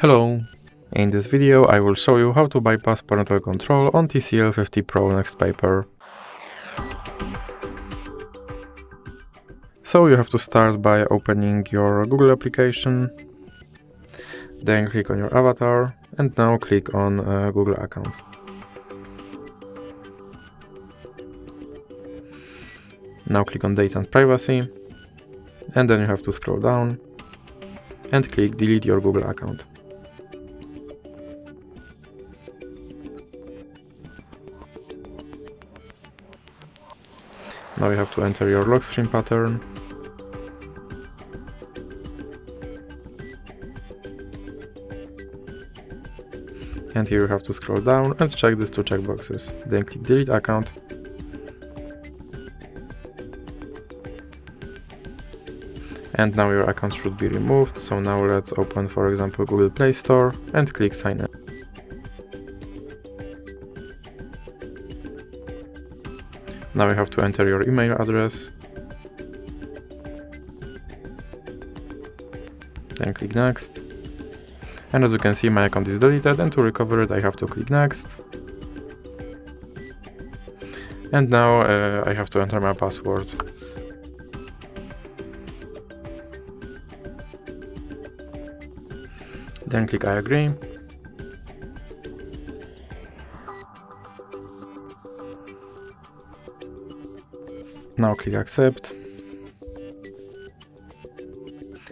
Hello! In this video I will show you how to bypass parental control on TCL 50 Pro NxtPaper. So you have to start by opening your Google application, then click on your avatar and now click on Google account. Now click on Data and Privacy and then you have to scroll down and click Delete your Google account. Now you have to enter your lock screen pattern. And here you have to scroll down and check these two checkboxes. Then click Delete account. And now your account should be removed. So now let's open, for example, Google Play Store and click Sign in. Now you have to enter your email address. Then click Next. And as you can see, my account is deleted, and to recover it I have to click Next. And now I have to enter my password. Then click I agree. Now click accept.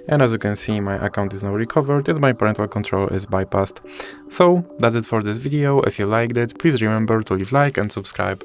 And as you can see, my account is now recovered and my parental control is bypassed. So that's it for this video. If you liked it, please remember to leave a like and subscribe.